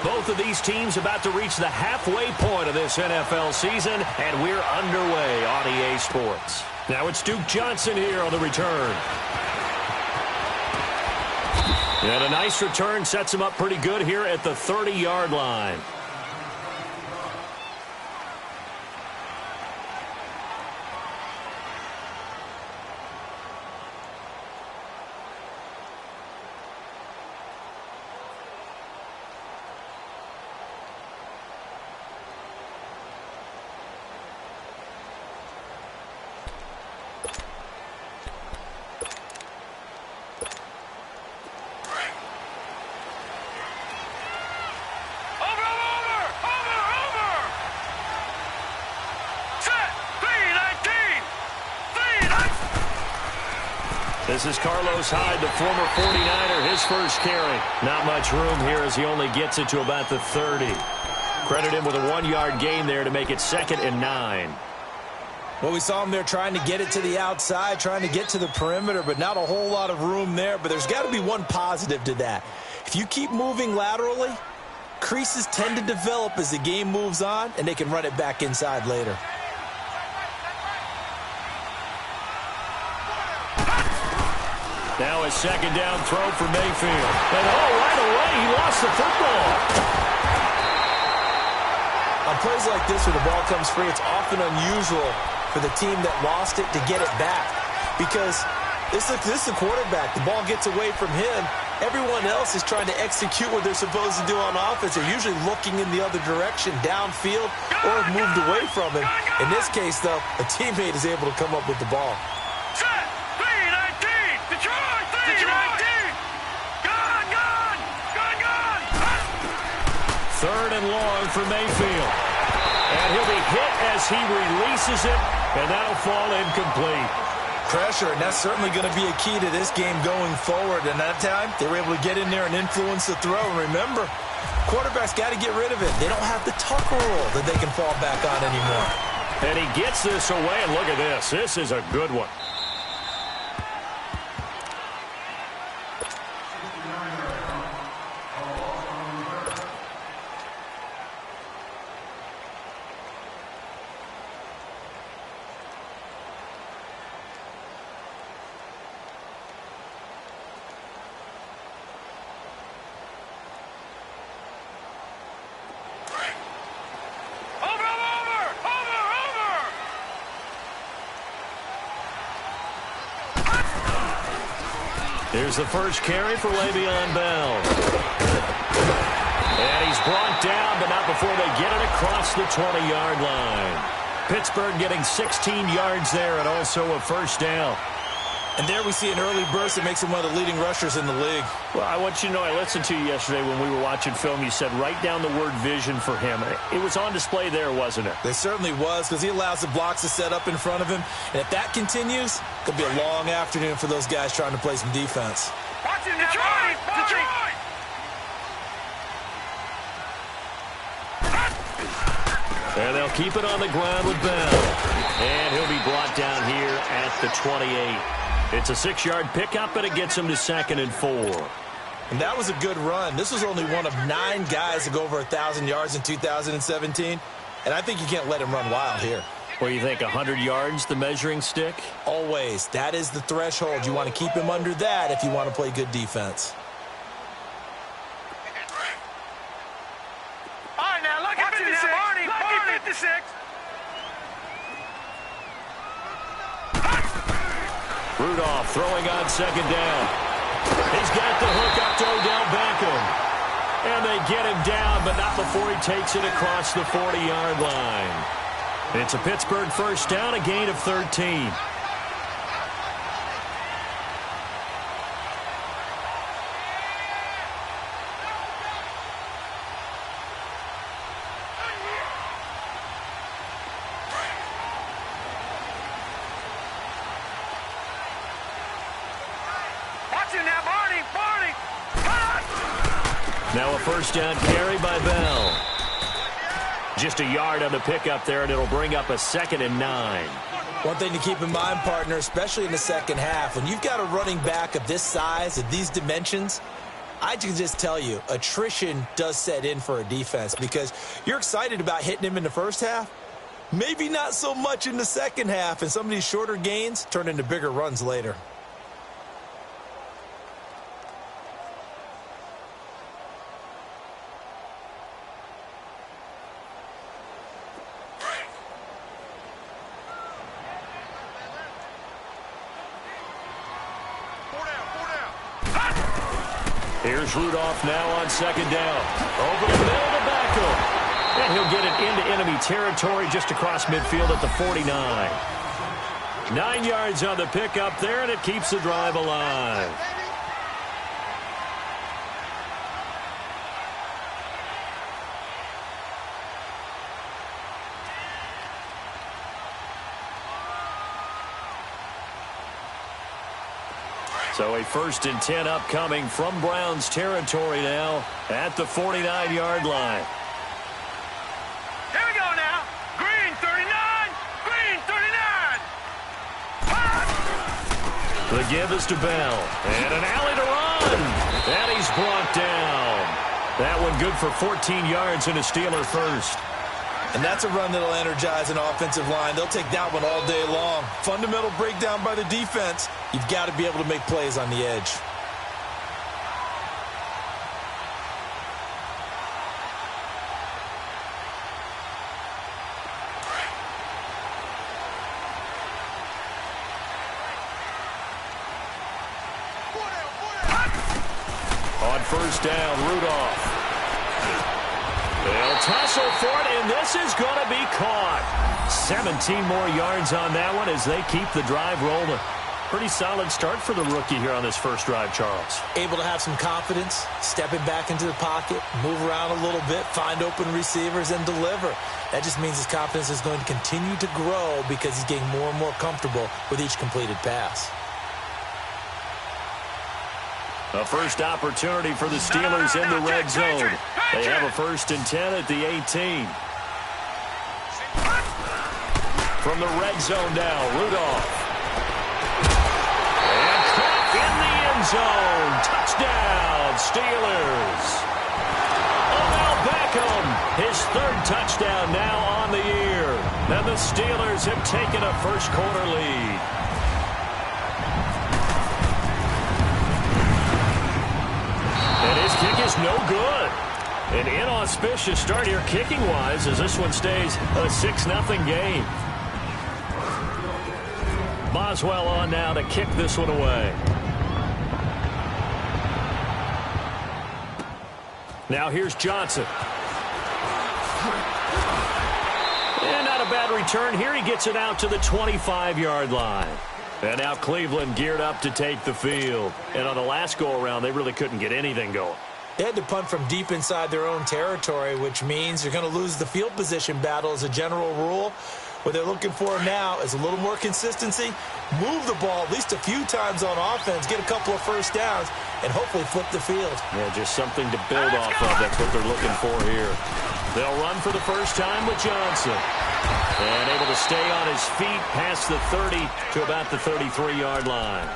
Both of these teams about to reach the halfway point of this NFL season, and we're underway on EA Sports. Now it's Duke Johnson here on the return. And a nice return sets him up pretty good here at the 30-yard line. This is Carlos Hyde, the former 49er, his first carry. Not much room here as he only gets it to about the 30. Credit him with a 1-yard gain there to make it 2nd and 9. Well, we saw him there trying to get it to the outside, trying to get to the perimeter, but not a whole lot of room there. But there's got to be one positive to that. If you keep moving laterally, creases tend to develop as the game moves on, and they can run it back inside later. Now a 2nd down throw for Mayfield. And right away, he lost the football. On plays like this where the ball comes free, it's often unusual for the team that lost it to get it back. Because this is the quarterback. The ball gets away from him. Everyone else is trying to execute what they're supposed to do on offense. They're usually looking in the other direction, downfield, or have moved away from him. In this case, though, a teammate is able to come up with the ball. 3rd and long for Mayfield. And he'll be hit as he releases it, and that'll fall incomplete. Pressure, and that's certainly going to be a key to this game going forward. And that time, they were able to get in there and influence the throw. And remember, quarterbacks got to get rid of it. They don't have the tucker rule that they can fall back on anymore. And he gets this away, and look at this. This is a good one. Here's the first carry for Le'Veon Bell. And he's brought down, but not before they get it across the 20-yard line. Pittsburgh getting 16 yards there and also a first down. And there we see an early burst that makes him one of the leading rushers in the league. Well, I want you to know, I listened to you yesterday when we were watching film. You said write down the word vision for him. It was on display there, wasn't it? It certainly was, because he allows the blocks to set up in front of him. And if that continues, it could be a long afternoon for those guys trying to play some defense. Detroit! Detroit! And they'll keep it on the ground with Bell. And he'll be brought down here at the 28. It's a 6-yard pickup, and it gets him to 2nd and 4. And that was a good run. This was only one of 9 guys to go over 1,000 yards in 2017. And I think you can't let him run wild here. Well, you think 100 yards, the measuring stick? Always. That is the threshold. You want to keep him under that if you want to play good defense. All right, now, look at 56. Look at 56. Rudolph throwing on 2nd down. He's got the hook up to Odell Beckham. And they get him down, but not before he takes it across the 40-yard line. It's a Pittsburgh first down, a gain of 13. Now a first down carry by Bell. Just a yard on the pickup there, and it'll bring up a 2nd and 9. One thing to keep in mind, partner, especially in the second half, when you've got a running back of this size, of these dimensions, I can just tell you, attrition does set in for a defense because you're excited about hitting him in the first half. Maybe not so much in the second half, and some of these shorter gains turn into bigger runs later. Here's Rudolph now on second down. Over the middle to Beckham. And he'll get it into enemy territory just across midfield at the 49. 9 yards on the pickup there, and it keeps the drive alive. So a 1st and 10 upcoming from Browns territory now at the 49-yard line. Here we go now. Green 39. Green 39. The give is to Bell. And an alley to run. And he's brought down. That one good for 14 yards and a Steeler first. And that's a run that'll energize an offensive line. They'll take that one all day long. Fundamental breakdown by the defense. You've got to be able to make plays on the edge. On first down, Rudolph. They'll tussle for it, and this is going to be caught. 17 more yards on that one as they keep the drive rolling. Pretty solid start for the rookie here on this first drive, Charles. Able to have some confidence, stepping back into the pocket, move around a little bit, find open receivers, and deliver. That just means his confidence is going to continue to grow because he's getting more and more comfortable with each completed pass. A first opportunity for the Steelers in the red zone. They have a 1st and 10 at the 18. From the red zone now, Rudolph. And caught in the end zone. Touchdown, Steelers. Odell Beckham, his 3rd touchdown now on the year. And the Steelers have taken a first-quarter lead. And his kick is no good. An inauspicious start here kicking-wise as this one stays a 6-0 game. Boswell on now to kick this one away. Now here's Johnson. And not a bad return here. He gets it out to the 25-yard line. And now Cleveland geared up to take the field. And on the last go-around, they really couldn't get anything going. They had to punt from deep inside their own territory, which means you're going to lose the field position battle as a general rule. What they're looking for now is a little more consistency, move the ball at least a few times on offense, get a couple of first downs, and hopefully flip the field. Yeah, just something to build off of. That's what they're looking for here. They'll run for the first time with Johnson. And able to stay on his feet past the 30 to about the 33-yard line.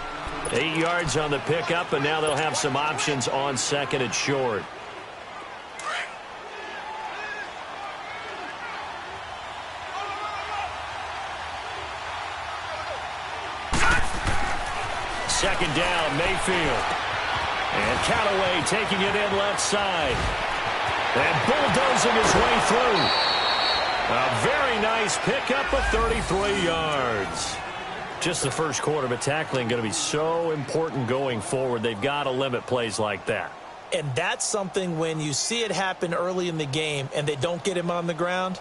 8 yards on the pickup, and now they'll have some options on 2nd and short. Second down, Mayfield. And Callaway taking it in left side. And bulldozing his way through. A very nice pickup of 33 yards. Just the first quarter, but tackling going to be so important going forward. They've got to limit plays like that. And that's something when you see it happen early in the game and they don't get him on the ground,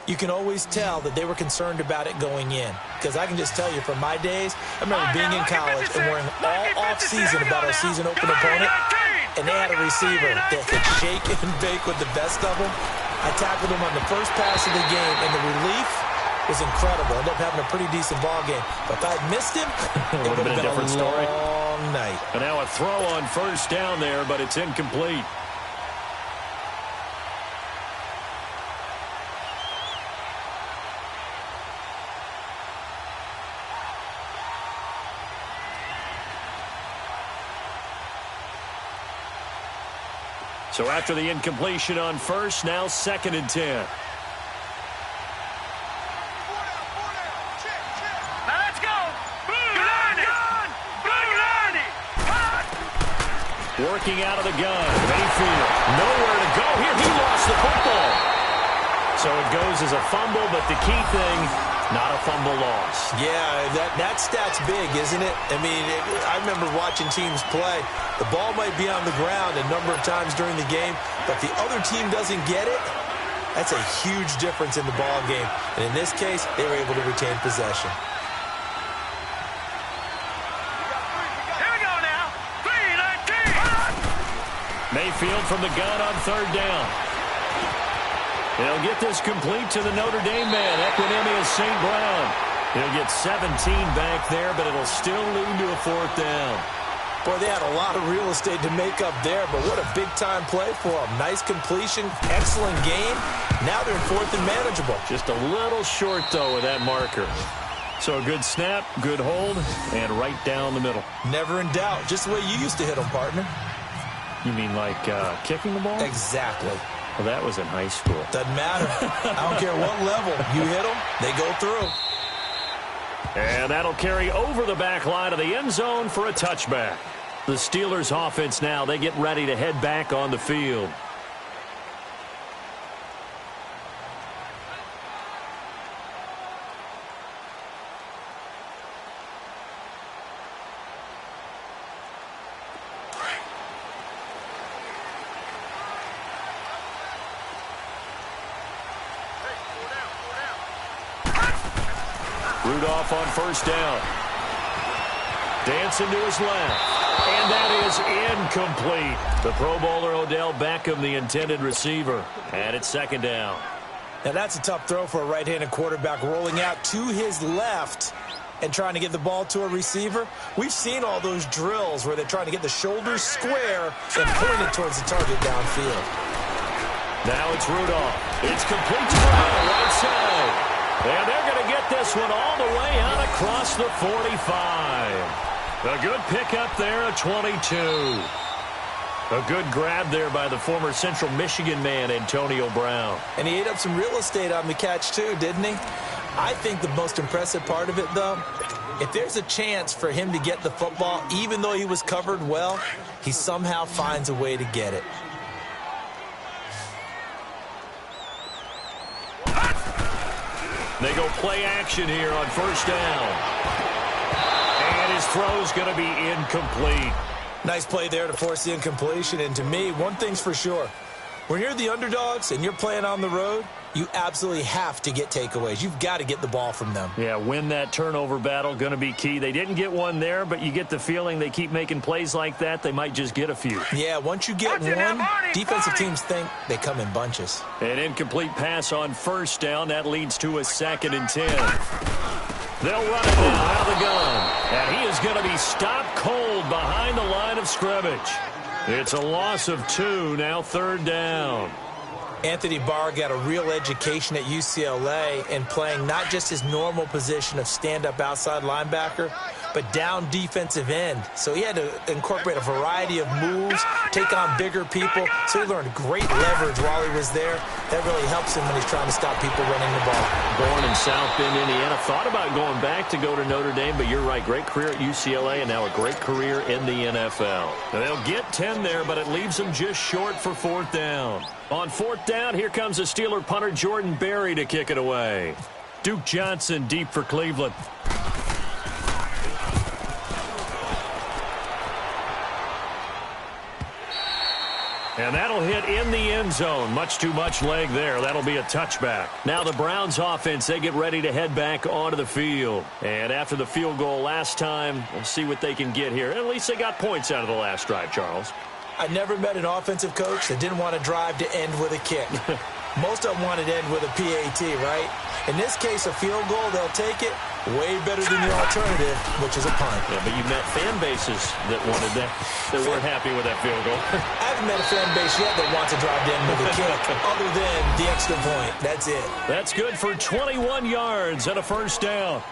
you can always tell that they were concerned about it going in. Because I can just tell you from my days, I remember being in college and worrying all off-season about our season-open opponent, and they had a receiver that could shake and bake with the best of them. I tackled him on the first pass of the game, and the relief was incredible. Ended up having a pretty decent ball game. But if I had missed him, it would have been a different story. Long night. And now a throw on first down there, but it's incomplete. So after the incompletion on first, now 2nd and 10. Now let's go. Working out of the gun. Mayfield, nowhere to go here. He lost the football. So it goes as a fumble, but the key thing, not a fumble loss. Yeah, that stat's big, isn't it? I mean, I remember watching teams play. The ball might be on the ground a number of times during the game, but the other team doesn't get it. That's a huge difference in the ball game. And in this case, they were able to retain possession. Here we go now. 3-19. Mayfield from the gun on 3rd down. He'll get this complete to the Notre Dame man, Equinemius St. Brown. He'll get 17 back there, but it'll still lead to a 4th down. Boy, they had a lot of real estate to make up there, but what a big-time play for them. Nice completion, excellent game. Now they're in 4th and manageable. Just a little short, though, with that marker. So a good snap, good hold, and right down the middle. Never in doubt. Just the way you used to hit them, partner. You mean like kicking the ball? Exactly. Well, that was in high school. Doesn't matter. I don't care what level. You hit them, they go through. And that'll carry over the back line of the end zone for a touchback. The Steelers offense now, they get ready to head back on the field. Rudolph on 1st down. Dancing to his left. And that is incomplete. The Pro Bowler Odell Beckham, the intended receiver. And it's 2nd down. Now that's a tough throw for a right-handed quarterback, rolling out to his left and trying to get the ball to a receiver. We've seen all those drills where they're trying to get the shoulders square and point it towards the target downfield. Now it's Rudolph. It's complete to Brown, right side. And they're going to get this one all the way out across the 45. A good pickup there at 22. A good grab there by the former Central Michigan man, Antonio Brown. And he ate up some real estate on the catch, too, didn't he? I think the most impressive part of it, though, if there's a chance for him to get the football, even though he was covered well, he somehow finds a way to get it. They go play action here on 1st down. And his throw's going to be incomplete. Nice play there to force the incompletion. And to me, one thing's for sure. When you're the underdogs and you're playing on the road, you absolutely have to get takeaways. You've got to get the ball from them. Yeah, win that turnover battle, going to be key. They didn't get one there, but you get the feeling they keep making plays like that, they might just get a few. Yeah, once you get one, defensive teams think they come in bunches. An incomplete pass on 1st down. That leads to a 2nd and 10. They'll run it now out of the gun. And he is going to be stopped cold behind the line of scrimmage. It's a loss of 2, now 3rd down. Anthony Barr got a real education at UCLA in playing not just his normal position of stand-up outside linebacker, but down defensive end. So he had to incorporate a variety of moves, take on bigger people. So he learned great leverage while he was there. That really helps him when he's trying to stop people running the ball. Born in South Bend, Indiana. Thought about going back to go to Notre Dame, but you're right. Great career at UCLA and now a great career in the NFL. Now they'll get 10 there, but it leaves them just short for 4th down. On 4th down, here comes the Steeler punter Jordan Berry to kick it away. Duke Johnson deep for Cleveland. And that'll hit in the end zone. Much too much leg there. That'll be a touchback. Now the Browns offense, they get ready to head back onto the field. And after the field goal last time, we'll see what they can get here. At least they got points out of the last drive, Charles. I never met an offensive coach that didn't want to drive to end with a kick. Most of them wanted to end with a PAT, right? In this case, a field goal, they'll take it. Way better than the alternative, which is a punt. Yeah, but you met fan bases that wanted that, that weren't happy with that field goal. I haven't met a fan base yet that wants to drive to end with a kick, other than the extra point. That's it. That's good for 21 yards and a 1st down.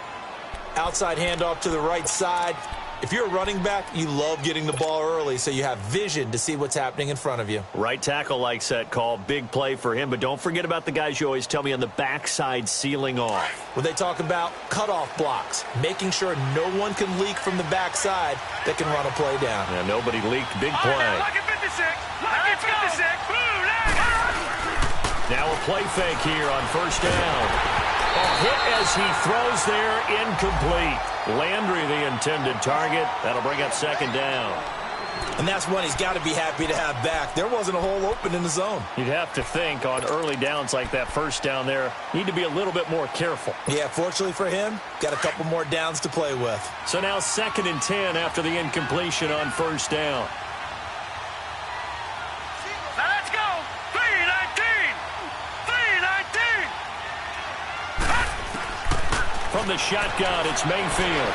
Outside handoff to the right side. If you're a running back, you love getting the ball early so you have vision to see what's happening in front of you. Right tackle likes that call. Big play for him, but don't forget about the guys you always tell me on the backside sealing off. When they talk about cutoff blocks, making sure no one can leak from the backside that can run a play down. Yeah, nobody leaked. Big play. Lock it 56. Lock it 56. Now a play fake here on first down. A hit as he throws there, incomplete. Landry, the intended target. That'll bring up second down. And that's one he's got to be happy to have back. There wasn't a hole open in the zone. You'd have to think on early downs like that first down there, need to be a little bit more careful. Yeah, fortunately for him, got a couple more downs to play with. So now 2nd and 10 after the incompletion on first down. Now let's go. 3-19. 3-19. From the shotgun, it's Mayfield.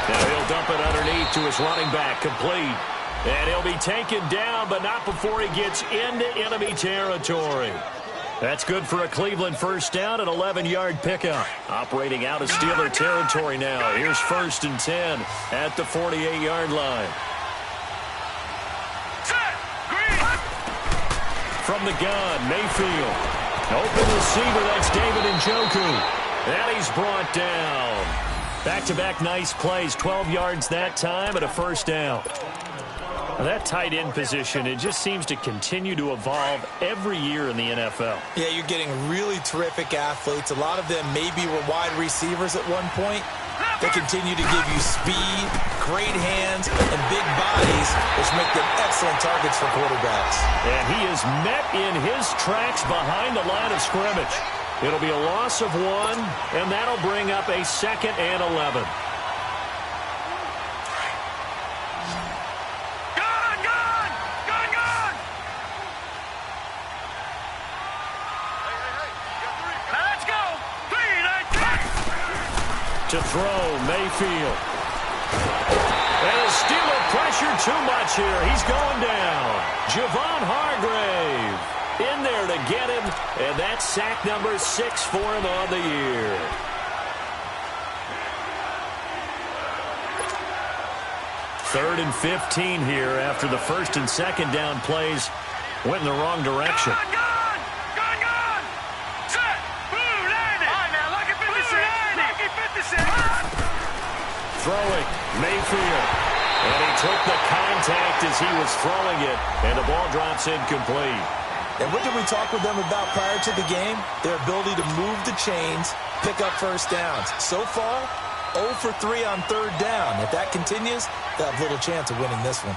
Now he'll dump it underneath to his running back, complete. And he'll be taken down, but not before he gets into enemy territory. That's good for a Cleveland first down, an 11-yard pickup. Operating out of Steeler territory now. Here's 1st and 10 at the 48-yard line. From the gun, Mayfield. Open receiver, that's David Njoku. And he's brought down. Back-to-back nice plays, 12 yards that time and a first down. Now that tight end position, it just seems to continue to evolve every year in the NFL. Yeah, you're getting really terrific athletes. A lot of them maybe were wide receivers at one point. They continue to give you speed, great hands, and big bodies, which make them excellent targets for quarterbacks. And he is met in his tracks behind the line of scrimmage. It'll be a loss of 1, and that'll bring up a 2nd and 11. To throw, Mayfield. And the Steeler pressure too much here. He's going down. Javon Hargrave in there to get him, and that's sack number 6 for him on the year. Third and 15 here after the 1st and 2nd down plays went in the wrong direction. Throwing, Mayfield. And he took the contact as he was throwing it, and the ball drops incomplete. And what did we talk with them about prior to the game? Their ability to move the chains, pick up first downs. So far, 0 for 3 on 3rd down. If that continues, they'll have little chance of winning this one.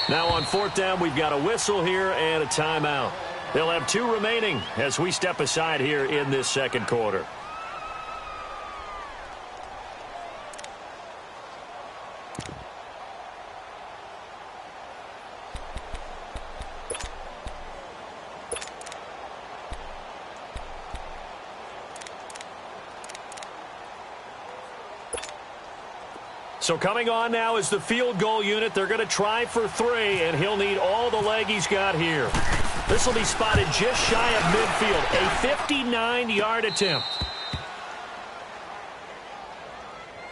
Now on 4th down, we've got a whistle here and a timeout. They'll have 2 remaining as we step aside here in this 2nd quarter. So coming on now is the field goal unit. They're going to try for 3, and he'll need all the leg he's got here. This will be spotted just shy of midfield. A 59-yard attempt.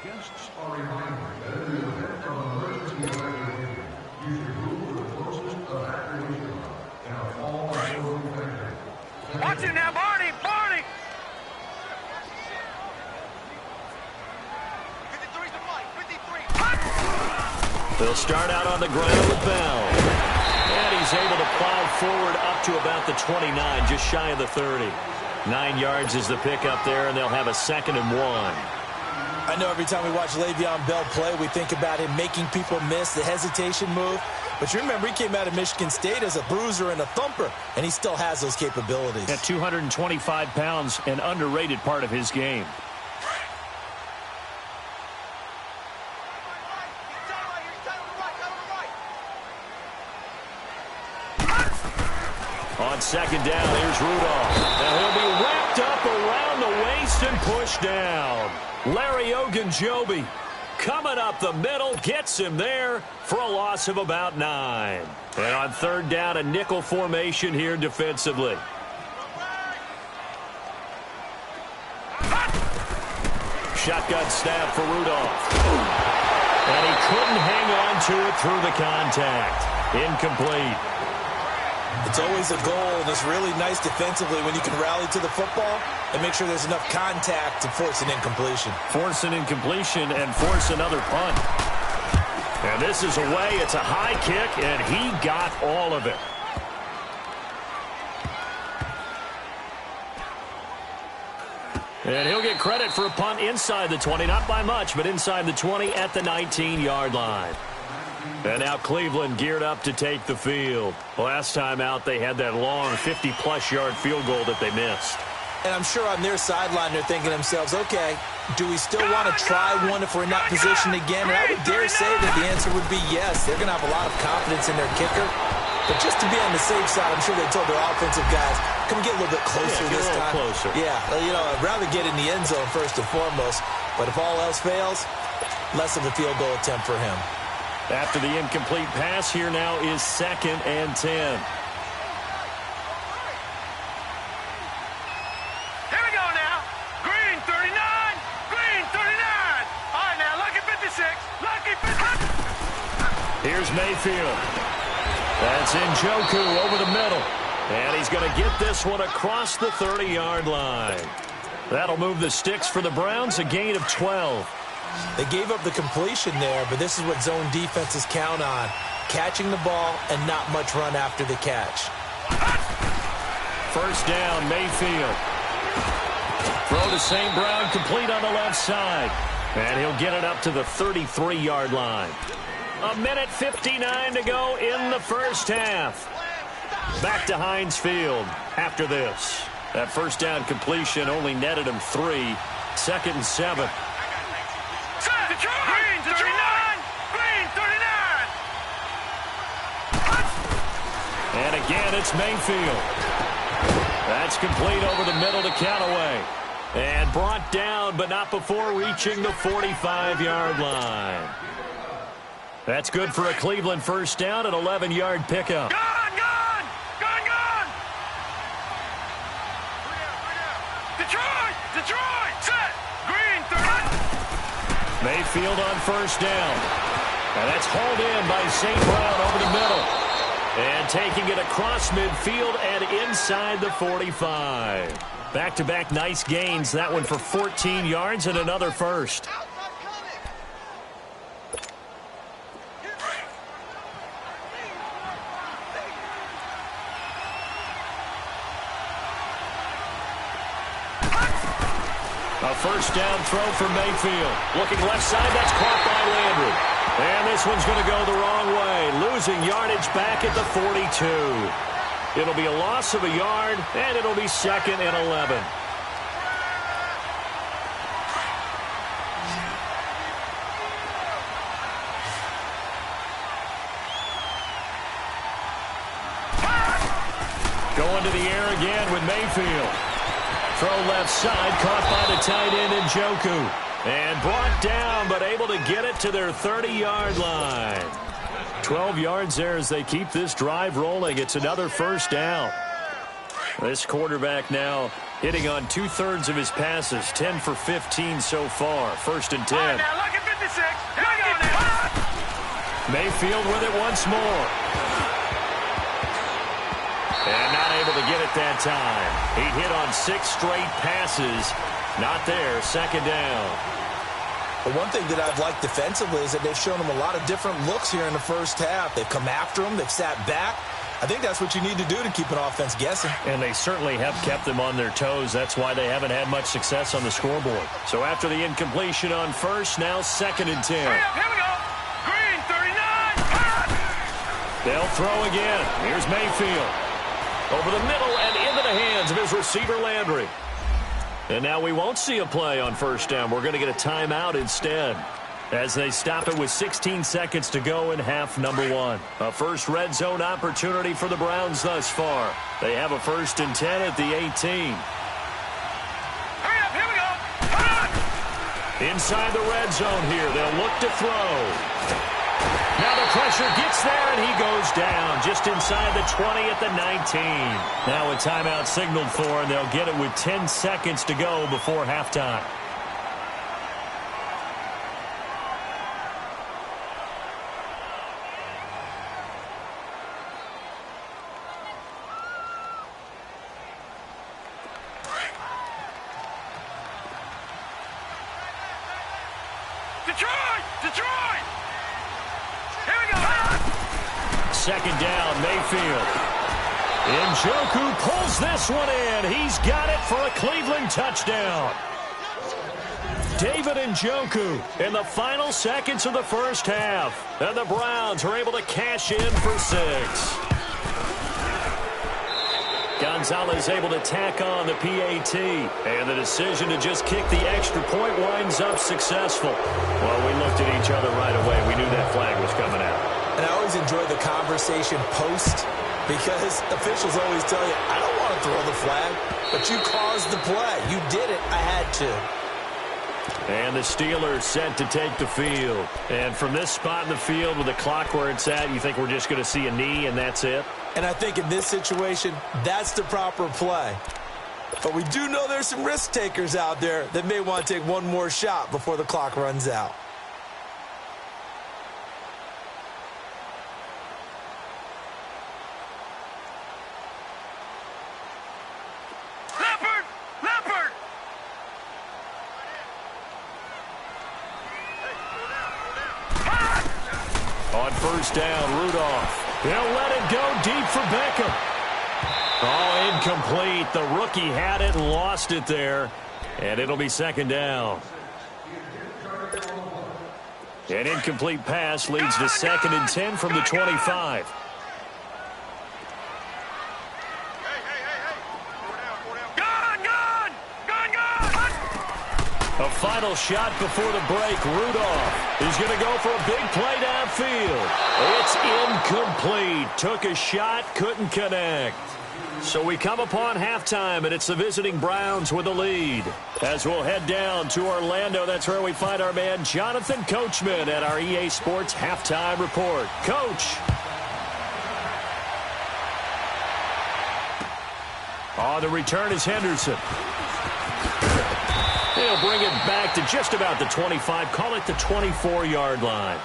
Guests are reminded that in the event of an emergency evacuation, you should move to the closest evacuation and a fall or infection. Watch it now, Barney! Barney! 53's the play. 53. They'll start out on the ground with Bell. And he's able to plow forward up to about the 29, just shy of the 30. 9 yards is the pickup there, and they'll have a 2nd and 1. I know every time we watch Le'Veon Bell play, we think about him making people miss the hesitation move. But you remember, he came out of Michigan State as a bruiser and a thumper, and he still has those capabilities. At 225 pounds, an underrated part of his game. On 2nd down, here's Rudolph. Now he'll be wrapped up around the waist and pushed down. Larry Ogunjobi coming up the middle, gets him there for a loss of about 9. And on 3rd down, a nickel formation here defensively. Shotgun snap for Rudolph. And he couldn't hang on to it through the contact. Incomplete. It's always a goal, and it's really nice defensively when you can rally to the football and make sure there's enough contact to force an incompletion. Force an incompletion and force another punt. And this is away. It's a high kick, and he got all of it. And he'll get credit for a punt inside the 20. Not by much, but inside the 20 at the 19-yard line. And now Cleveland geared up to take the field. Last time out, they had that long 50-plus yard field goal that they missed. And I'm sure on their sideline they're thinking to themselves, okay, do we still want to try one if we're in that position again? And I would dare say that the answer would be yes. They're going to have a lot of confidence in their kicker. But just to be on the safe side, I'm sure they told their offensive guys, come get a little bit closer this time. Closer. Yeah, you know, I'd rather get in the end zone first and foremost. But if all else fails, less of a field goal attempt for him. After the incomplete pass, here now is 2nd and 10. Here we go now. Green 39. Green 39. All right, now, lucky 56. Lucky 50. Here's Mayfield. That's Njoku over the middle. And he's going to get this one across the 30-yard line. That'll move the sticks for the Browns, a gain of 12. They gave up the completion there, but this is what zone defenses count on. Catching the ball and not much run after the catch. First down, Mayfield. Throw to St. Brown, complete on the left side. And he'll get it up to the 33-yard line. 1:59 to go in the first half. Back to Heinz Field after this. That first down completion only netted him 3. 2nd and 7. Green 39. Green 39. And again, it's Mayfield. That's complete over the middle to Callaway. And brought down, but not before reaching the 45-yard line. That's good for a Cleveland first down, an 11-yard pickup. Gone, gone. Gone, gone. Detroit. Detroit. Set. Green 30. Mayfield on first down. And that's hauled in by St. Brown over the middle. And taking it across midfield and inside the 45. Back-to-back nice gains. That one for 14 yards and another first. A first down throw for Mayfield. Looking left side, that's caught by Landry. And this one's going to go the wrong way. Losing yardage back at the 42. It'll be a loss of a yard, and it'll be 2nd and 11. Going to the air again with Mayfield. Throw left side, caught by the tight end Njoku. And brought down, but able to get it to their 30-yard line. 12 yards there as they keep this drive rolling. It's another first down. This quarterback now hitting on 2/3 of his passes. 10 for 15 so far. 1st and 10. All right, now, lucky 56. Here we go now. Mayfield with it once more. And not able to get it that time. He hit on 6 straight passes. Not there. 2nd down. But one thing that I've liked defensively is that they've shown him a lot of different looks here in the first half. They've come after him. They've sat back. I think that's what you need to do to keep an offense guessing. And they certainly have kept them on their toes. That's why they haven't had much success on the scoreboard. So after the incompletion on first, now 2nd and 10. Hurry up, here we go. Green 39. They'll throw again. Here's Mayfield. Over the middle and into the hands of his receiver, Landry. And now we won't see a play on first down. We're going to get a timeout instead as they stop it with 16 seconds to go in half number 1. A first red zone opportunity for the Browns thus far. They have a 1st and 10 at the 18. Hurry up, here we go. Inside the red zone here. They'll look to throw. Now the pressure gets there, and he goes down just inside the 20 at the 19. Now a timeout signaled for, and they'll get it with 10 seconds to go before halftime. Detroit! Detroit! Here we go! Second down, Mayfield. Njoku pulls this one in. He's got it for a Cleveland touchdown. David Njoku in the final seconds of the first half. And the Browns are able to cash in for 6. Gonzalez able to tack on the PAT. And the decision to just kick the extra point winds up successful. Well, we looked at each other right away. We knew that flag was coming out. And I always enjoy the conversation post because officials always tell you, I don't want to throw the flag, but you caused the play. You did it. I had to. And the Steelers set to take the field. And from this spot in the field with the clock where it's at, you think we're just going to see a knee and that's it? And I think in this situation, that's the proper play. But we do know there's some risk takers out there that may want to take one more shot before the clock runs out. Leopard! Leopard! On first down, Rudolph. He'll let it go deep for Beckham. Oh, incomplete. The rookie had it and lost it there. And it'll be second down. An incomplete pass leads to 2nd and 10 from the 25. A final shot before the break. Rudolph is going to go for a big play downfield. It's incomplete. Took a shot, couldn't connect. So we come upon halftime, and it's the visiting Browns with the lead. As we'll head down to Orlando, that's where we find our man Jonathan Coachman at our EA Sports Halftime Report. Coach. On the return is Henderson. He'll bring it back to just about the 25. Call it the 24-yard line.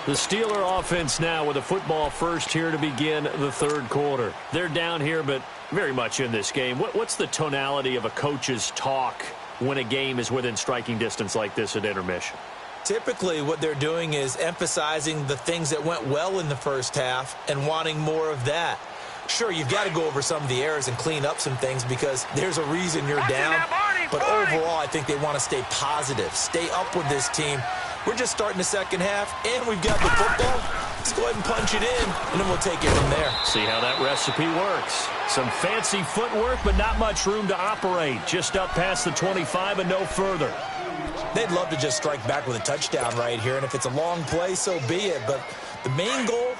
The Steeler offense now with a football first here to begin the third quarter. They're down here, but very much in this game. What's the tonality of a coach's talk when a game is within striking distance like this at intermission? Typically, what they're doing is emphasizing the things that went well in the first half and wanting more of that. Sure, you've got to go over some of the errors and clean up some things because there's a reason you're down. But overall, I think they want to stay positive, stay up with this team. We're just starting the second half, and we've got the football. Let's go ahead and punch it in, and then we'll take it from there. See how that recipe works. Some fancy footwork, but not much room to operate. Just up past the 25 and no further. They'd love to just strike back with a touchdown right here, and if it's a long play, so be it. But the main goal,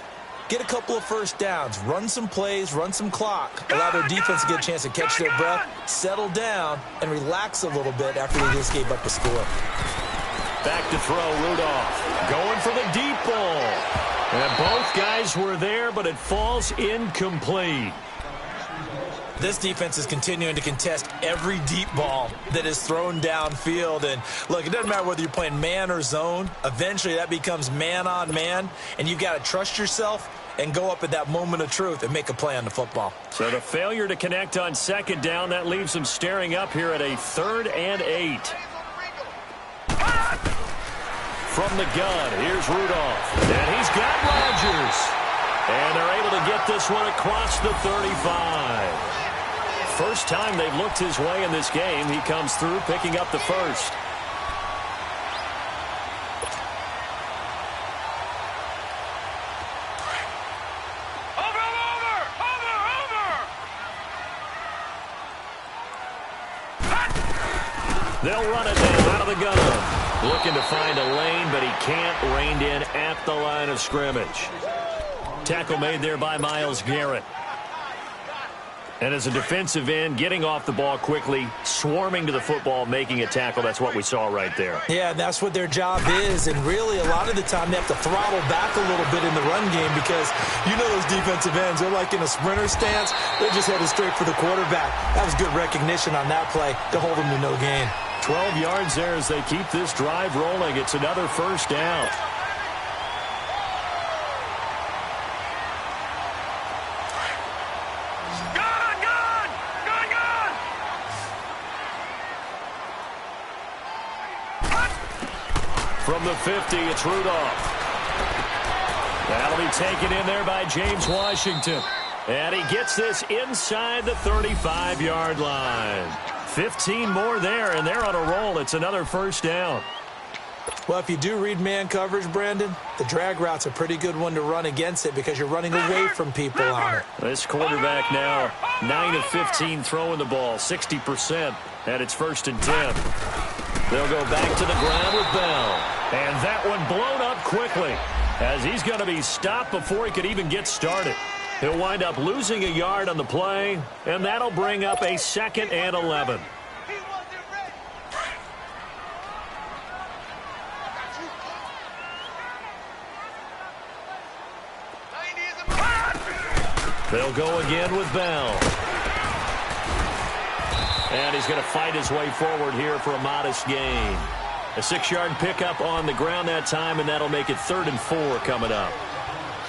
get a couple of first downs, run some plays, run some clock, allow their defense to get a chance to catch their breath, settle down, and relax a little bit after they just gave up a score. Back to throw, Rudolph. Going for the deep ball. And both guys were there, but it falls incomplete. This defense is continuing to contest every deep ball that is thrown downfield. And, look, it doesn't matter whether you're playing man or zone. Eventually, that becomes man-on-man, and you've got to trust yourself and go up at that moment of truth and make a play on the football. So the failure to connect on second down, that leaves them staring up here at a 3rd and 8. From the gun, here's Rudolph. And he's got Rodgers. And they're able to get this one across the 35. First time they've looked his way in this game. He comes through, picking up the first. They'll run it down out of the gun. Looking to find a lane, but he can't. Reined in at the line of scrimmage. Tackle made there by Myles Garrett. And as a defensive end, getting off the ball quickly, swarming to the football, making a tackle, that's what we saw right there. Yeah, and that's what their job is. And really, a lot of the time, they have to throttle back a little bit in the run game because you know those defensive ends, they're like in a sprinter stance. They're just headed straight for the quarterback. That was good recognition on that play to hold them to no gain. 12 yards there as they keep this drive rolling. It's another first down. From the 50, it's Rudolph. That'll be taken in there by James Washington. And he gets this inside the 35-yard line. 15 more there, and they're on a roll. It's another first down. Well, if you do read man coverage, Brandon, the drag route's a pretty good one to run against it because you're running away from people on it. This quarterback now, 9 of 15 throwing the ball, 60%, and it's 1st and 10. They'll go back to the ground with Bell. And that one blown up quickly as he's going to be stopped before he could even get started. He'll wind up losing a yard on the play, and that'll bring up a 2nd and 11. They'll go again with Bell. And he's going to fight his way forward here for a modest gain. A 6-yard pickup on the ground that time, and that'll make it 3rd and 4 coming up.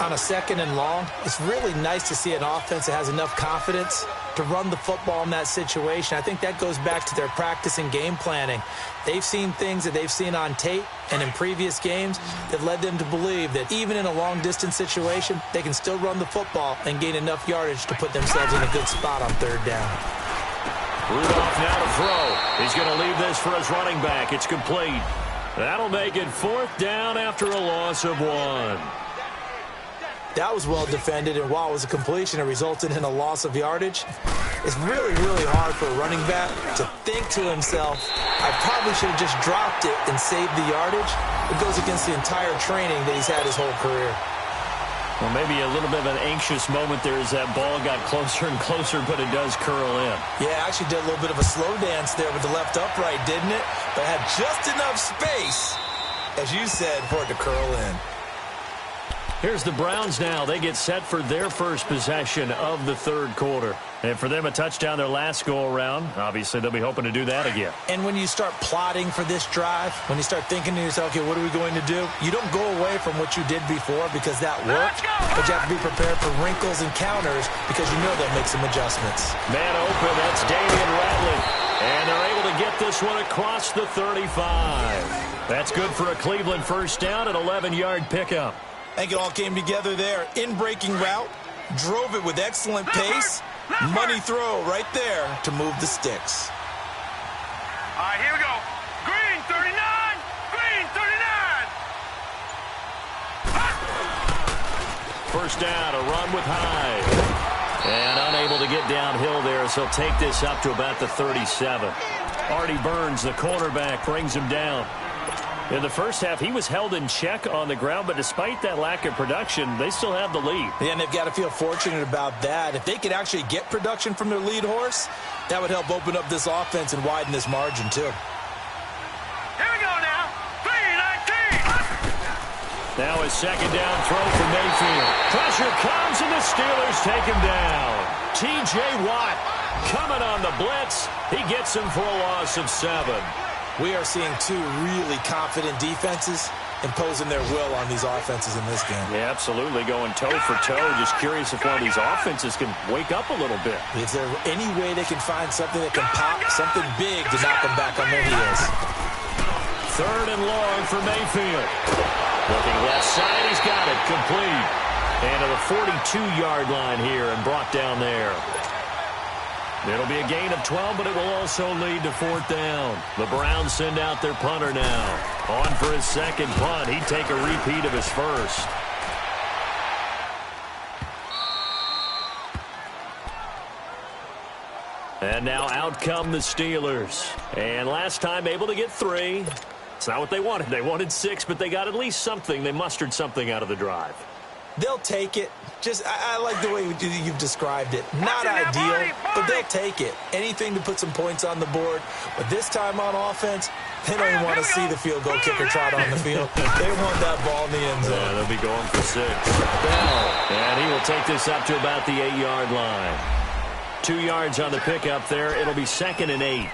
On a 2nd and long, it's really nice to see an offense that has enough confidence to run the football in that situation. I think that goes back to their practice and game planning. They've seen things that they've seen on tape and in previous games that led them to believe that even in a long-distance situation, they can still run the football and gain enough yardage to put themselves in a good spot on 3rd down. Rudolph now to throw. He's going to leave this for his running back. It's complete. That'll make it 4th down after a loss of 1. That was well defended, and while it was a completion, it resulted in a loss of yardage. It's really, really hard for a running back to think to himself, I probably should have just dropped it and saved the yardage. It goes against the entire training that he's had his whole career. Well, maybe a little bit of an anxious moment there as that ball got closer and closer, but it does curl in. Yeah, actually did a little bit of a slow dance there with the left upright, didn't it? But had just enough space, as you said, for it to curl in. Here's the Browns now. They get set for their first possession of the 3rd quarter. And for them, a touchdown their last go-around. Obviously, they'll be hoping to do that again. And when you start plotting for this drive, when you start thinking to yourself, okay, what are we going to do? You don't go away from what you did before because that worked. But you have to be prepared for wrinkles and counters because you know they'll make some adjustments. Man open, that's Damian Ratley. And they're able to get this one across the 35. That's good for a Cleveland first down, an 11-yard pickup. I think it all came together there. In-breaking route, drove it with excellent pace. Money throw right there to move the sticks. All right, here we go. Green 39. Green 39. First down, a run with Hyde. And unable to get downhill there, so he'll take this up to about the 37. Artie Burns, the cornerback, brings him down. In the first half, he was held in check on the ground, but despite that lack of production, they still have the lead. Yeah, and they've got to feel fortunate about that. If they could actually get production from their lead horse, that would help open up this offense and widen this margin, too. Here we go now. 3-19. Now a 2nd down throw for Mayfield. Pressure comes, and the Steelers take him down. T.J. Watt coming on the blitz. He gets him for a loss of 7. We are seeing 2 really confident defenses imposing their will on these offenses in this game. Yeah, absolutely, going toe for toe. Just curious if one of these offenses can wake up a little bit. Is there any way they can find something that can pop, something big to knock them back on their heels? 3rd and long for Mayfield. Looking left side, he's got it, complete. And to the 42-yard line here and brought down there. It'll be a gain of 12, but it will also lead to 4th down. The Browns send out their punter now. On for his 2nd punt. He'd take a repeat of his first. And now out come the Steelers. And last time able to get 3. It's not what they wanted. They wanted 6, but they got at least something. They mustered something out of the drive. They'll take it. I like the way you've described it. Not ideal, but they'll take it. Anything to put some points on the board. But this time on offense, they don't even want to see the field goal kicker trot on the field. They want that ball in the end zone. Yeah, they'll be going for 6. Bell, and he will take this up to about the 8-yard line. 2 yards on the pickup there. It'll be 2nd and 8.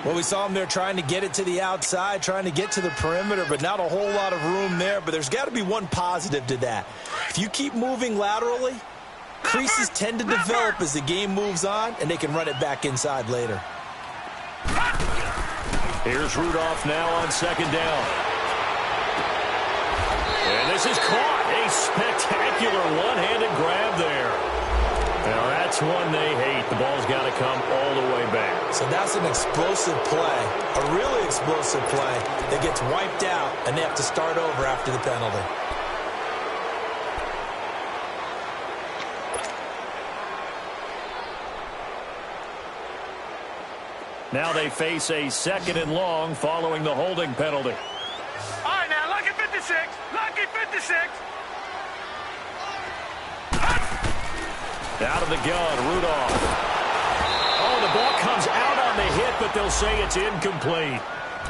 Well, we saw him there trying to get it to the outside, trying to get to the perimeter, but not a whole lot of room there. But there's got to be one positive to that. If you keep moving laterally, creases tend to develop as the game moves on, and they can run it back inside later. Here's Rudolph now on 2nd down. And this is caught. A spectacular one-handed grab there. Now, that's one they hate. The ball's got to come all the way back. So that's an explosive play, a really explosive play that gets wiped out, and they have to start over after the penalty. Now they face a 2nd and long following the holding penalty. All right, now, lucky 56. Lucky 56. Out of the gun, Rudolph. Oh, the ball comes out on the hit, but they'll say it's incomplete.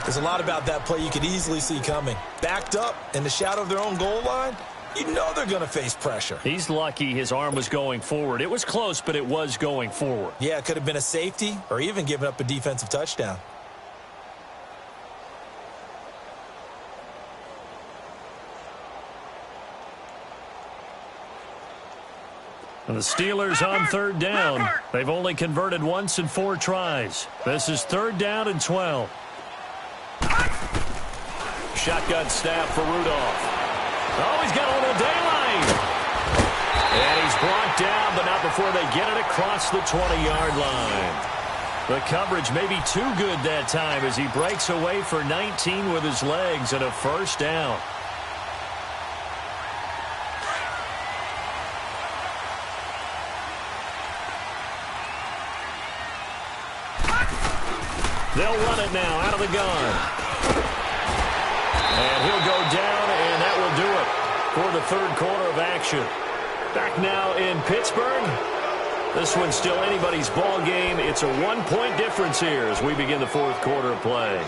There's a lot about that play you could easily see coming. Backed up in the shadow of their own goal line, you know they're going to face pressure. He's lucky his arm was going forward. It was close, but it was going forward. Yeah, it could have been a safety or even given up a defensive touchdown. And the Steelers on 3rd down. They've only converted once in 4 tries. This is 3rd down and 12. Shotgun snap for Rudolph. Oh, he's got a little daylight. And he's brought down, but not before they get it across the 20-yard line. The coverage may be too good that time as he breaks away for 19 with his legs and a 1st down. They'll run it now out of the gun. And he'll go down, and that will do it for the 3rd quarter of action. Back now in Pittsburgh. This one's still anybody's ball game. It's a 1-point difference here as we begin the 4th quarter of play.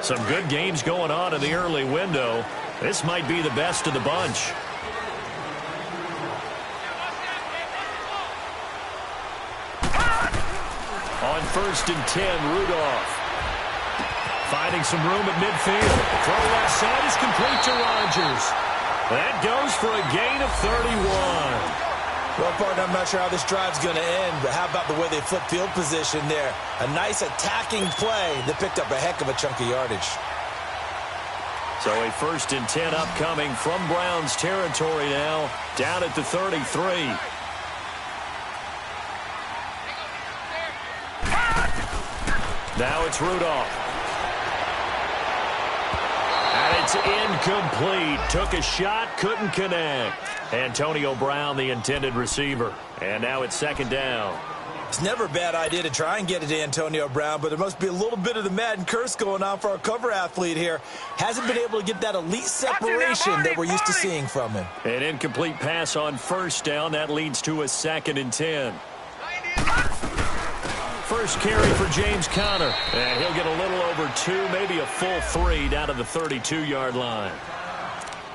Some good games going on in the early window. This might be the best of the bunch. On 1st and 10, Rudolph. Finding some room at midfield. Throw left side is complete to Rodgers. That goes for a gain of 31. Well, partner, I'm not sure how this drive's going to end, but how about the way they flip field position there? A nice attacking play that picked up a heck of a chunk of yardage. So a 1st and 10 upcoming from Browns territory now, down at the 33. Now it's Rudolph. And it's incomplete. Took a shot, couldn't connect. Antonio Brown, the intended receiver. And now it's 2nd down. It's never a bad idea to try and get it to Antonio Brown, but there must be a little bit of the Madden curse going on for our cover athlete here. Hasn't been able to get that elite separation that we're used to seeing from him. An incomplete pass on 1st down. That leads to a 2nd and 10. First carry for James Conner. And he'll get a little over 2, maybe a full 3 down to the 32-yard line.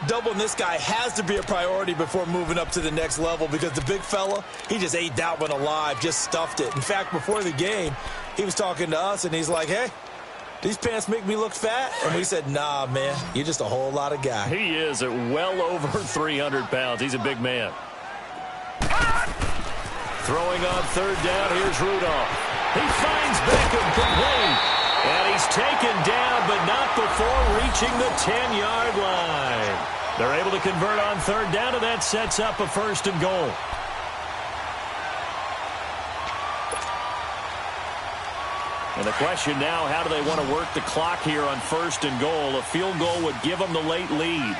Doubling this guy has to be a priority before moving up to the next level because the big fella, he just ate that one alive, just stuffed it. In fact, before the game, he was talking to us, and he's like, hey, these pants make me look fat? And we said, nah, man, you're just a whole lot of guy. He is at well over 300 pounds. He's a big man. Throwing on 3rd down, here's Rudolph. He finds Beckham complete. And he's taken down, but not before reaching the 10-yard line. They're able to convert on 3rd down, and that sets up a 1st and goal. And the question now, how do they want to work the clock here on 1st and goal? A field goal would give them the late lead.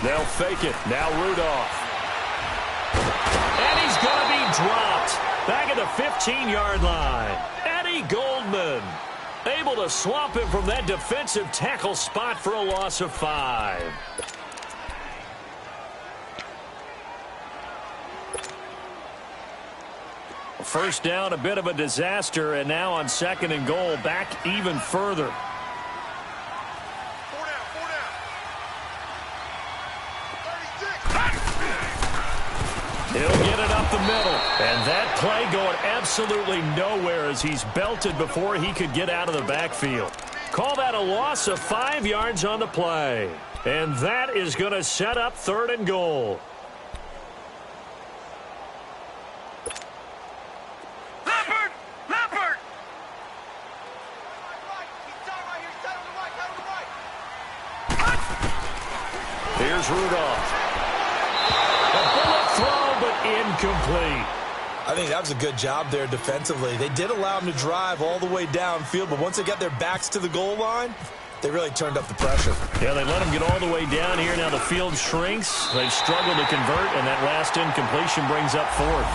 They'll fake it. Now Rudolph. And he's going to be dropped. Back at the 15-yard line. Eddie Goldman able to swamp him from that defensive tackle spot for a loss of 5. First down, a bit of a disaster, and now on 2nd and goal, back even further. He'll get it up the middle. And that play going absolutely nowhere as he's belted before he could get out of the backfield. Call that a loss of 5 yards on the play. And that is going to set up 3rd and goal. Here's Rudolph. A bullet throw, but incomplete. I think that was a good job there defensively. They did allow them to drive all the way downfield, but once they got their backs to the goal line, they really turned up the pressure. Yeah, they let them get all the way down here. Now the field shrinks. They've struggled to convert, and that last incompletion brings up fourth.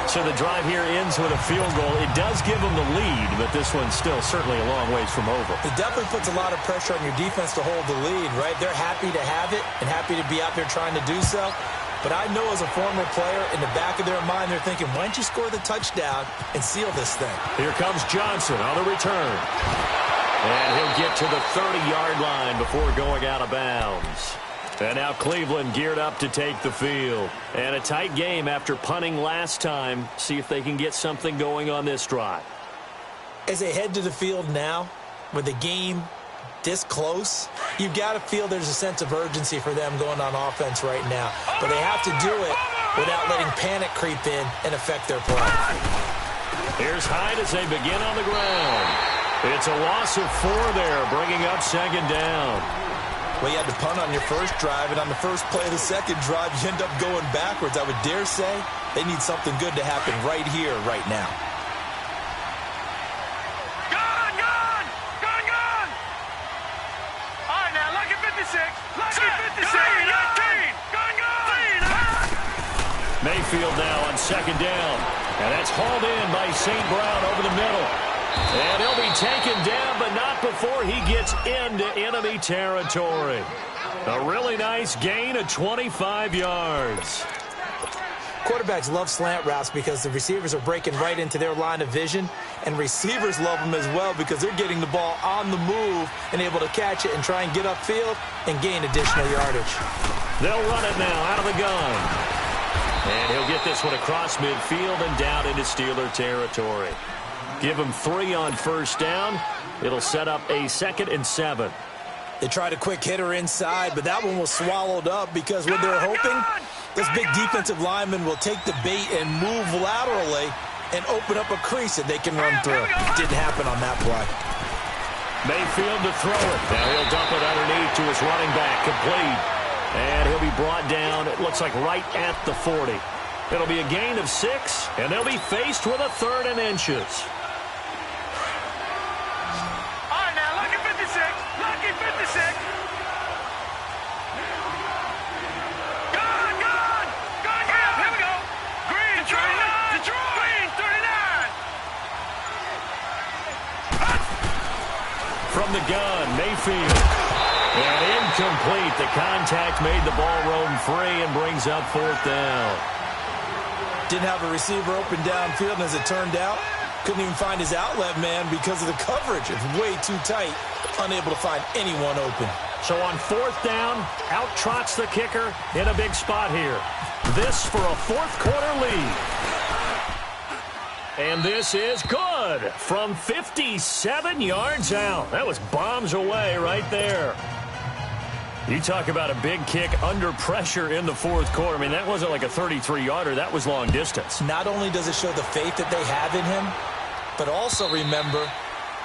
So the drive here ends with a field goal. It does give them the lead, but this one's still certainly a long ways from over. It definitely puts a lot of pressure on your defense to hold the lead, right? They're happy to have it and happy to be out there trying to do so. But I know as a former player, in the back of their mind, they're thinking, why don't you score the touchdown and seal this thing? Here comes Johnson on the return. And he'll get to the 30-yard line before going out of bounds. And now Cleveland geared up to take the field. And a tight game after punting last time. See if they can get something going on this drive. As they head to the field now, with the game this close, you've got to feel there's a sense of urgency for them going on offense right now. But they have to do it without letting panic creep in and affect their play. Here's Hyde as they begin on the ground. It's a loss of 4 there, bringing up second down. Well, you had to punt on your first drive, and on the first play of the second drive, you end up going backwards. I would dare say they need something good to happen right here, right now. Gone! All right, now, lucky 56. Lucky 56. 19. Gone! Mayfield now on second down. And that's hauled in by St. Brown over the middle. And he'll be taken down, but not before he gets into enemy territory. A really nice gain of 25 yards. Quarterbacks love slant routes because the receivers are breaking right into their line of vision, and receivers love them as well because they're getting the ball on the move and able to catch it and try and get upfield and gain additional yardage. They'll run it now out of the gun. And he'll get this one across midfield and down into Steeler territory. Give him 3 on first down. It'll set up a 2nd and 7. They tried a quick hitter inside, but that one was swallowed up because what they're hoping, this big defensive lineman will take the bait and move laterally and open up a crease that they can run through. Didn't happen on that play. Mayfield to throw it. Now he'll dump it underneath to his running back, complete. And he'll be brought down, it looks like right at the 40. It'll be a gain of 6, and they'll be faced with a 3rd and inches. Lucky 56. Gone. Here we go. Green 39. Detroit. Green 39. From the gun, Mayfield. And incomplete. The contact made the ball roam free and brings up 4th down. Didn't have a receiver open downfield, and as it turned out, couldn't even find his outlet man because of the coverage. It's way too tight. Unable to find anyone open. So on 4th down, out trots the kicker in a big spot here. This for a 4th quarter lead. And this is good from 57 yards out. That was bombs away right there. You talk about a big kick under pressure in the 4th quarter. I mean, that wasn't like a 33-yarder. That was long distance. Not only does it show the faith that they have in him, but also remember,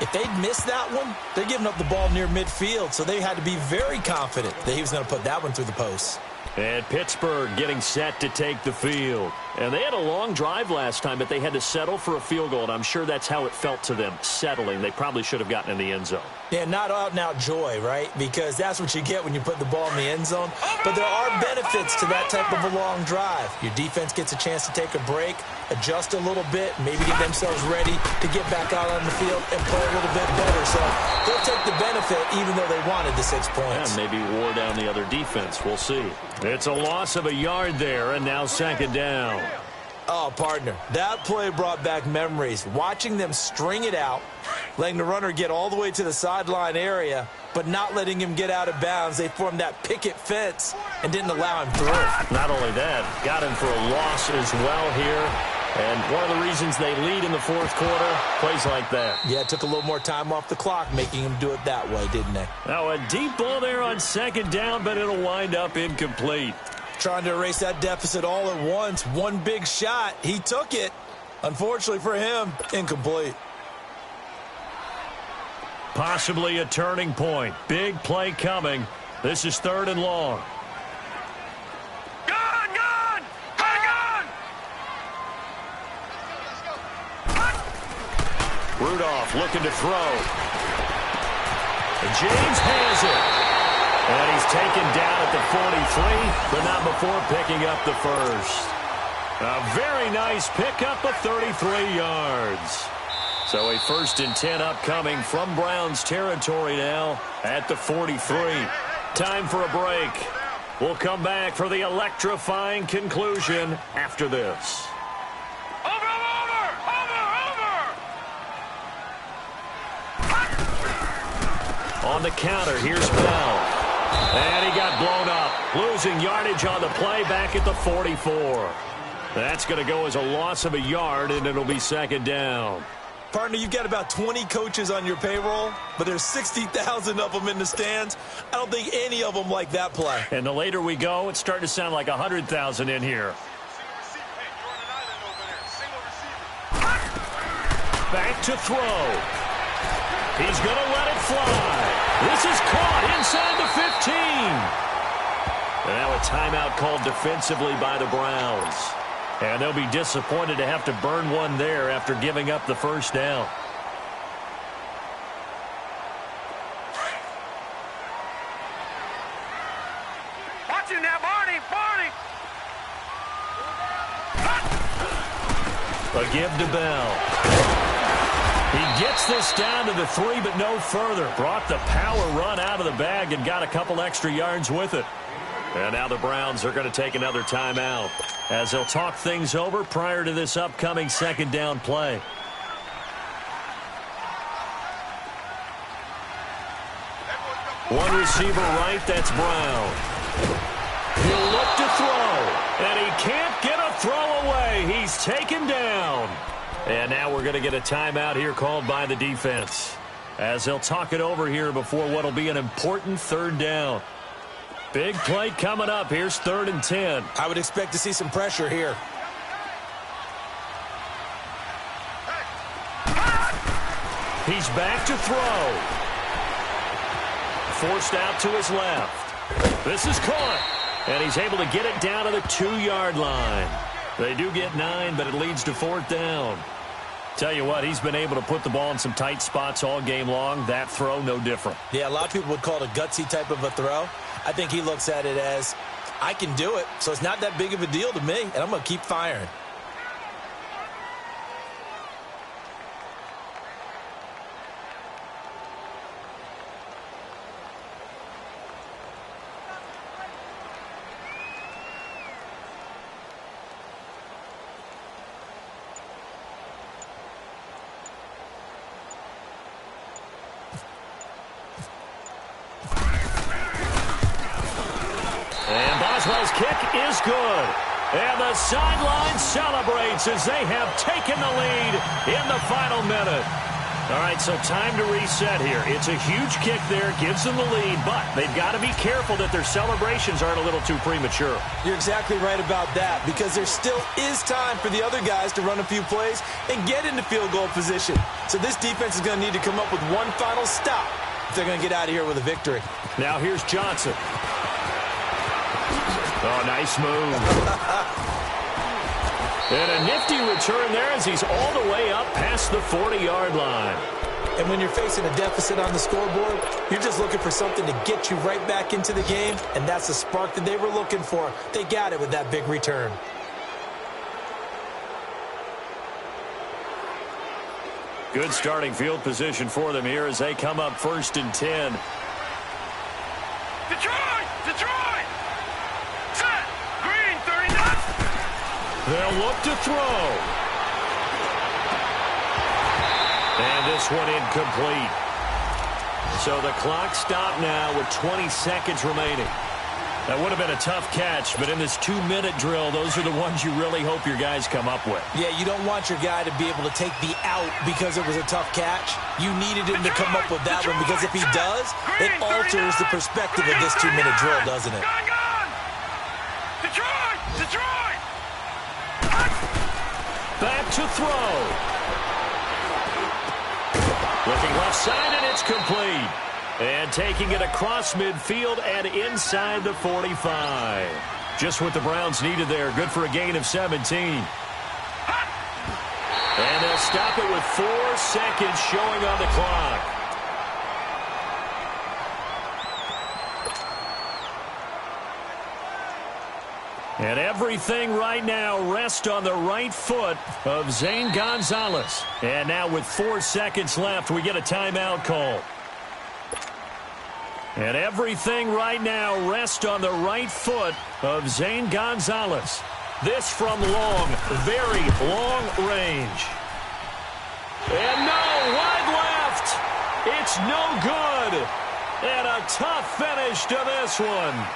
if they'd missed that one, they're giving up the ball near midfield, so they had to be very confident that he was going to put that one through the post. And Pittsburgh getting set to take the field. And they had a long drive last time, but they had to settle for a field goal, and I'm sure that's how it felt to them, settling. They probably should have gotten in the end zone. Yeah, not out-and-out joy, right? Because that's what you get when you put the ball in the end zone. But there are benefits to that type of a long drive. Your defense gets a chance to take a break, adjust a little bit, maybe get themselves ready to get back out on the field and play a little bit better. So they'll take the benefit even though they wanted the 6 points. And maybe wore down the other defense. We'll see. It's a loss of a yard there, and now 2nd down. Oh, partner, that play brought back memories. Watching them string it out, letting the runner get all the way to the sideline area, but not letting him get out of bounds. They formed that picket fence and didn't allow him through. Not only that, got him for a loss as well here. And one of the reasons they lead in the 4th quarter, plays like that. Yeah, it took a little more time off the clock, making him do it that way, didn't they? Now a deep ball there on 2nd down, but it'll wind up incomplete. Trying to erase that deficit all at once. One big shot. He took it. Unfortunately for him, incomplete. Possibly a turning point. Big play coming. This is 3rd and long. Rudolph looking to throw. And James has it. And he's taken down at the 43, but not before picking up the first. A very nice pickup of 33 yards. So a 1st and 10 upcoming from Browns territory now at the 43. Time for a break. We'll come back for the electrifying conclusion after this. On the counter, here's Bell. And he got blown up. Losing yardage on the play back at the 44. That's going to go as a loss of a yard, and it'll be 2nd down. Partner, you've got about 20 coaches on your payroll, but there's 60,000 of them in the stands. I don't think any of them like that play. And the later we go, it's starting to sound like 100,000 in here. Back to throw. He's going to let it fly. This is caught inside the 15. And now a timeout called defensively by the Browns. And they'll be disappointed to have to burn one there after giving up the 1st down. Watch him now, Barney! A give to Bell. He gets this down to the 3, but no further. Brought the power run out of the bag and got a couple extra yards with it. And now the Browns are going to take another timeout as they'll talk things over prior to this upcoming 2nd down play. One receiver right, that's Brown. He'll look to throw, and he can't get a throw away. He's taken down. And now we're going to get a timeout here called by the defense as they'll talk it over here before what will be an important 3rd down. Big play coming up. Here's 3rd and 10. I would expect to see some pressure here. He's back to throw. Forced out to his left. This is caught. And he's able to get it down to the 2-yard line. They do get 9, but it leads to 4th down. Tell you what, he's been able to put the ball in some tight spots all game long. That throw, no different. Yeah, a lot of people would call it a gutsy type of a throw. I think he looks at it as, I can do it, so it's not that big of a deal to me, and I'm going to keep firing. Boswell's kick is good. And the sideline celebrates as they have taken the lead in the final minute. All right, so time to reset here. It's a huge kick there, gives them the lead, but they've got to be careful that their celebrations aren't a little too premature. You're exactly right about that, because there still is time for the other guys to run a few plays and get into field goal position. So this defense is going to need to come up with one final stop if they're going to get out of here with a victory. Now here's Johnson. Oh, nice move. And a nifty return there as he's all the way up past the 40-yard line. And when you're facing a deficit on the scoreboard, you're just looking for something to get you right back into the game, and that's the spark that they were looking for. They got it with that big return. Good starting field position for them here as they come up 1st and 10. Detroit! Detroit! Set! Green, 39! They'll look to throw. And this one incomplete. So the clock stopped now with 20 seconds remaining. That would have been a tough catch, but in this 2-minute drill, those are the ones you really hope your guys come up with. Yeah, you don't want your guy to be able to take the out because it was a tough catch. You needed him to come up with that one, because if he does, it alters the perspective of this 2-minute drill, doesn't it? Detroit! Detroit! Back to throw. Looking left side, and it's complete. And taking it across midfield and inside the 45. Just what the Browns needed there. Good for a gain of 17. And they'll stop it with 4 seconds showing on the clock. And everything right now rests on the right foot of Zane Gonzalez. And now with 4 seconds left, we get a timeout call. And everything right now rests on the right foot of Zane Gonzalez. This from long, very long range. And no, wide left. It's no good. And a tough finish to this one.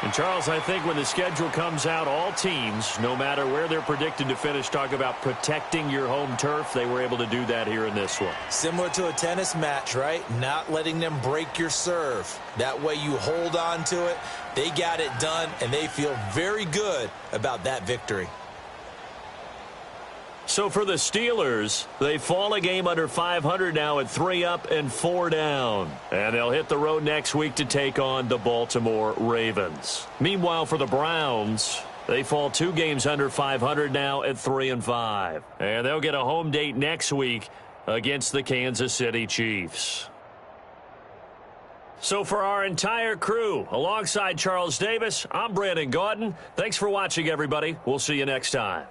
And, Charles, I think when the schedule comes out, all teams, no matter where they're predicted to finish, talk about protecting your home turf. They were able to do that here in this one. Similar to a tennis match, right? Not letting them break your serve. That way you hold on to it. They got it done, and they feel very good about that victory. So for the Steelers, they fall a game under 500 now at 3 up and 4 down. And they'll hit the road next week to take on the Baltimore Ravens. Meanwhile, for the Browns, they fall 2 games under 500 now at 3 and 5. And they'll get a home date next week against the Kansas City Chiefs. So for our entire crew, alongside Charles Davis, I'm Brandon Gaudin. Thanks for watching, everybody. We'll see you next time.